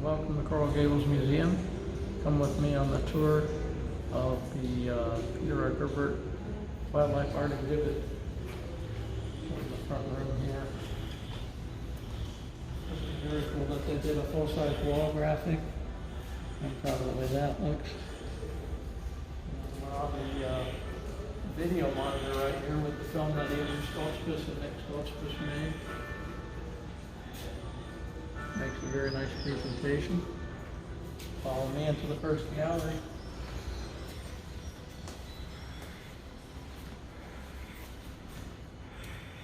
Welcome to Coral Gables Museum. Come with me on the tour of the Peter R. Gerbert Wildlife Art Exhibit in the front room here. It's very cool that they did a full-size wall graphic. I'm proud of the way that looks. We're on the video monitor right here with the film that Andrew Stoltzfus and Nick Stoltzfus made. Makes a very nice presentation. Follow me into the first gallery.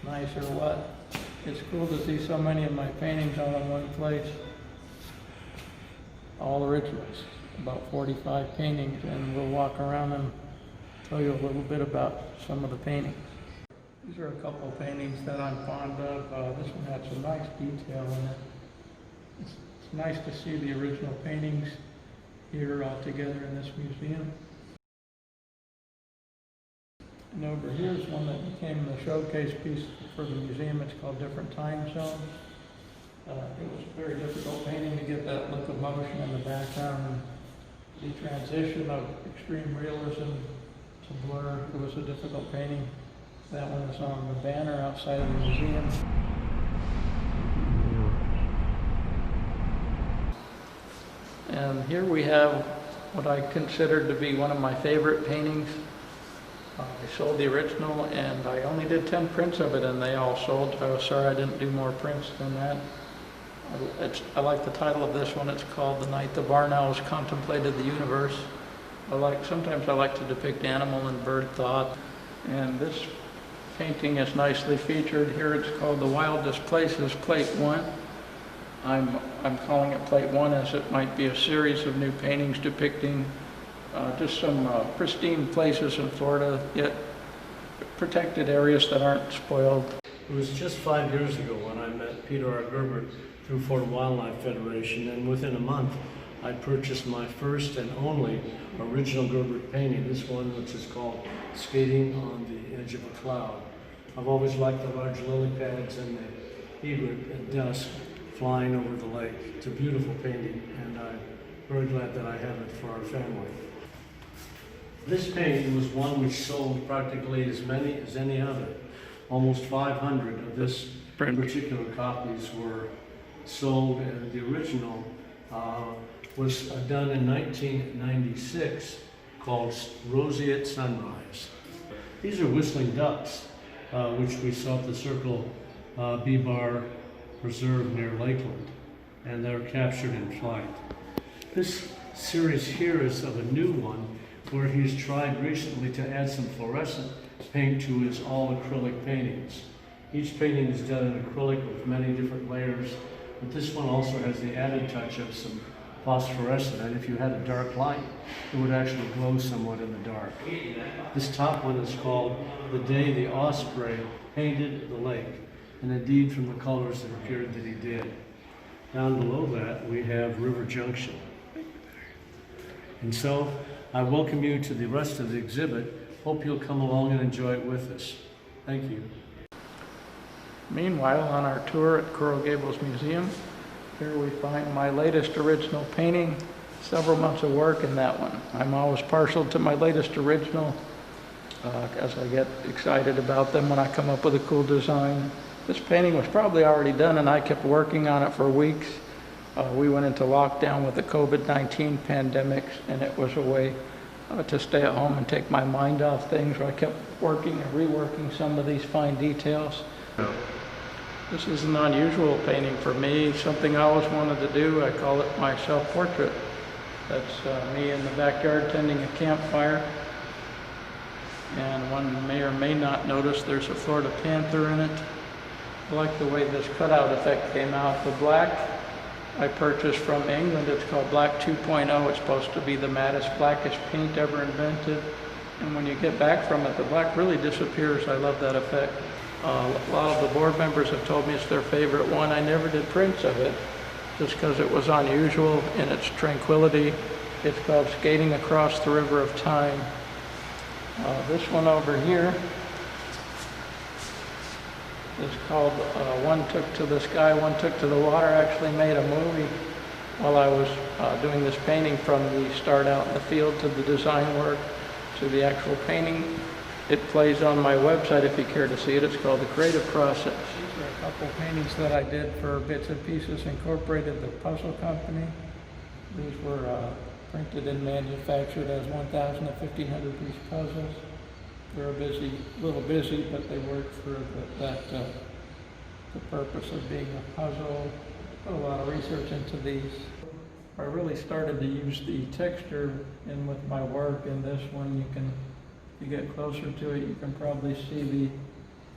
Nice or what? It's cool to see so many of my paintings all in one place. All originals, about 45 paintings, and we'll walk around and tell you a little bit about some of the paintings. These are a couple of paintings that I'm fond of. This one had some nice detail in it. It's nice to see the original paintings here all together in this museum. And over here is one that became the showcase piece for the museum. It's called Different Time Zones. It was a very difficult painting to get that look of motion in the background and the transition of extreme realism to blur. It was a difficult painting. That one is on the banner outside of the museum. And here we have what I consider to be one of my favorite paintings. I sold the original and I only did 10 prints of it and they all sold. I was sorry I didn't do more prints than that. I like the title of this one. It's called The Night the Barn Owls Contemplated the Universe. Sometimes I like to depict animal and bird thought. And this painting is nicely featured here. It's called The Wildest Places, Plate 1. I'm calling it Plate 1 as it might be a series of new paintings depicting just some pristine places in Florida, yet protected areas that aren't spoiled. It was just 5 years ago when I met Peter R. Gerbert through Florida Wildlife Federation, and within a month I purchased my first and only original Gerbert painting, this one which is called Skating on the Edge of a Cloud. I've always liked the large lily pads and the egret at dusk flying over the lake. It's a beautiful painting, and I'm very glad that I have it for our family. This painting was one which sold practically as many as any other. Almost 500 of this particular copies were sold, and the original was done in 1996 called Roseate Sunrise. These are whistling ducks, which we saw at the Circle B-Bar Preserve near Lakeland, and they're captured in flight. This series here is of a new one where he's tried recently to add some fluorescent paint to his all acrylic paintings. Each painting is done in acrylic with many different layers, but this one also has the added touch of some phosphorescent, and if you had a dark light, it would actually glow somewhat in the dark. This top one is called The Day the Osprey Painted the Lake, and indeed from the colors it appeared that he did. Down below that we have River Junction. And so I welcome you to the rest of the exhibit. Hope you'll come along and enjoy it with us. Thank you. Meanwhile, on our tour at Coral Gables Museum, here we find my latest original painting, several months of work in that one. I'm always partial to my latest original as I get excited about them when I come up with a cool design. This painting was probably already done and I kept working on it for weeks. We went into lockdown with the COVID-19 pandemic, and it was a way to stay at home and take my mind off things. So I kept working and reworking some of these fine details. This is an unusual painting for me, something I always wanted to do. I call it my self-portrait. That's me in the backyard tending a campfire. And one may or may not notice there's a Florida panther in it. I like the way this cutout effect came out. The black I purchased from England. It's called Black 2.0. It's supposed to be the mattest, blackest paint ever invented. And when you get back from it, the black really disappears. I love that effect. A lot of the board members have told me it's their favorite one. I never did prints of it just because it was unusual in its tranquility. It's called Skating Across the River of Time. This one over here is called One Took to the Sky, One Took to the Water. Actually made a movie while I was doing this painting, from the start out in the field to the design work to the actual painting. It plays on my website if you care to see it. It's called The Creative Process. These are a couple paintings that I did for Bits and Pieces Incorporated, the puzzle company. These were printed and manufactured as 1,000 to 1,500 piece puzzles. They're a little busy, but they work for the purpose of being a puzzle. Put a lot of research into these. I really started to use the texture in with my work. In this one, if you get closer to it, you can probably see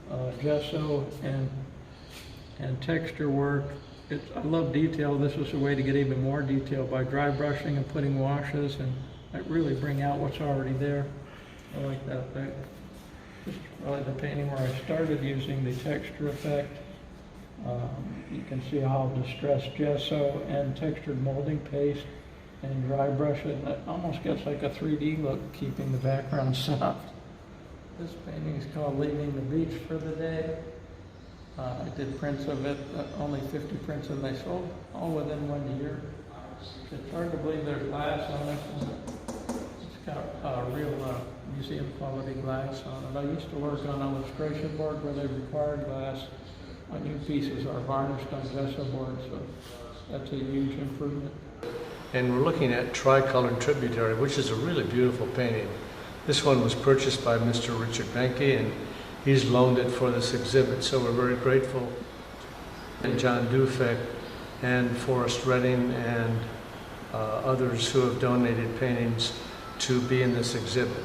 the gesso and texture work. I love detail. This was a way to get even more detail by dry brushing and putting washes and really bring out what's already there. I like that effect. This is probably the painting where I started using the texture effect. You can see how distressed gesso and textured molding paste and dry brush it. It almost gets like a 3D look, keeping the background soft. This painting is called Leaving the Beach for the Day. I did prints of it, only 50 prints, and they sold all within 1 year. It's hard to believe there's glass on it. It's got real museum quality glass on it. I used to work on an illustration board where they required glass. My new pieces are varnished on gesso board, so that's a huge improvement. And we're looking at Tricolored Tributary, which is a really beautiful painting. This one was purchased by Mr. Richard Benke, and he's loaned it for this exhibit, so we're very grateful. And John Dufek and Forrest Redding and others who have donated paintings to be in this exhibit.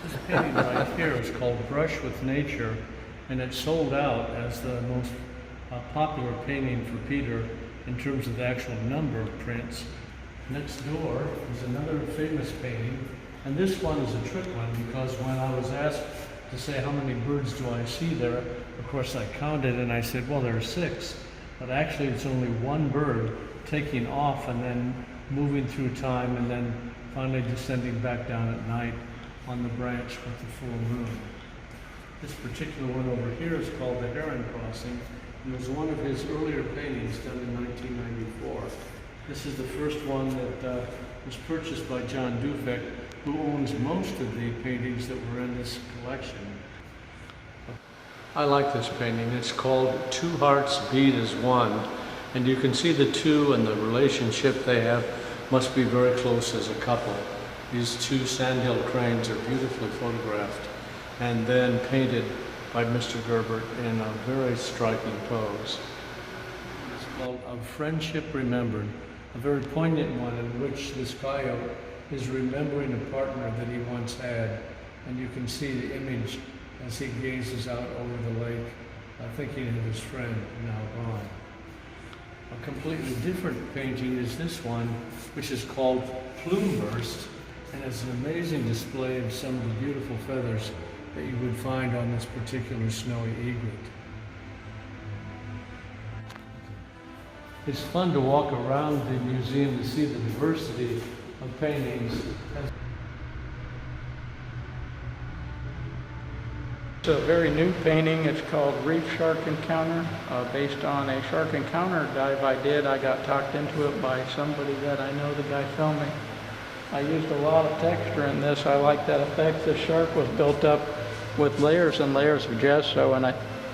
This painting right here is called Brush with Nature, and it's sold out as the most popular painting for Peter in terms of the actual number of prints. Next door is another famous painting, and this one is a trick one because when I was asked to say how many birds do I see there, of course I counted and I said, well, there are 6, but actually it's only one bird taking off and then moving through time and then finally descending back down at night on the branch with the full moon. This particular one over here is called the Heron Crossing, and it was one of his earlier paintings done in 1994. This is the first one that was purchased by John Dufek, who owns most of the paintings that were in this collection. I like this painting. It's called Two Hearts Beat as One, and you can see the two and the relationship they have must be very close as a couple. These two sandhill cranes are beautifully photographed and then painted by Mr. Gerbert in a very striking pose. It's called Of Friendship Remembered, a very poignant one in which this coyote is remembering a partner that he once had, and you can see the image as he gazes out over the lake, thinking of his friend now gone. A completely different painting is this one, which is called Plume Burst, and it's an amazing display of some of the beautiful feathers that you would find on this particular snowy egret. It's fun to walk around the museum to see the diversity of paintings. It's a very new painting. It's called Reef Shark Encounter, based on a shark encounter dive I did. I got talked into it by somebody that I know, the guy filming. I used a lot of texture in this. I like that effect. The shark was built up with layers and layers of gesso, and I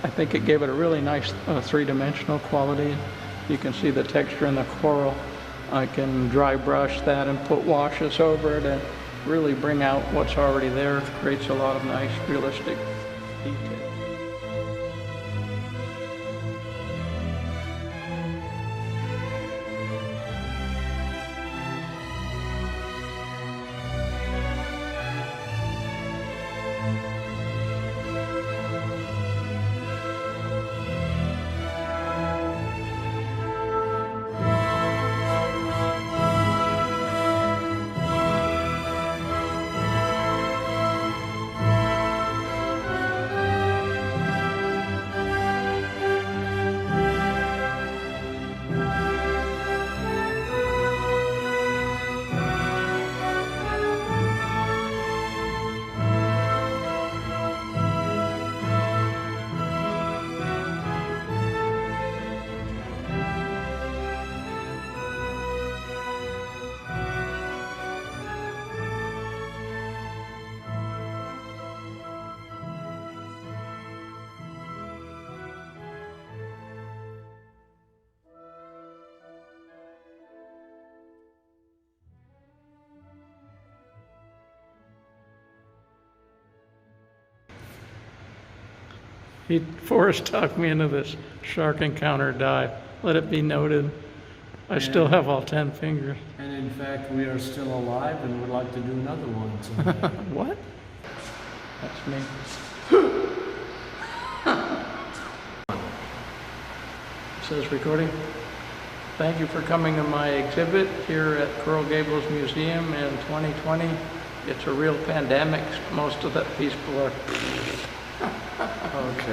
think it gave it a really nice three-dimensional quality. You can see the texture in the coral. I can dry brush that and put washes over it and really bring out what's already there. It creates a lot of nice realistic detail. Forrest talked me into this shark encounter dive. Let it be noted, I still have all 10 fingers. And in fact, we are still alive and would like to do another one someday. What? That's me. It says recording. Thank you for coming to my exhibit here at Coral Gables Museum in 2020. It's a real pandemic. Most of the people are Okay.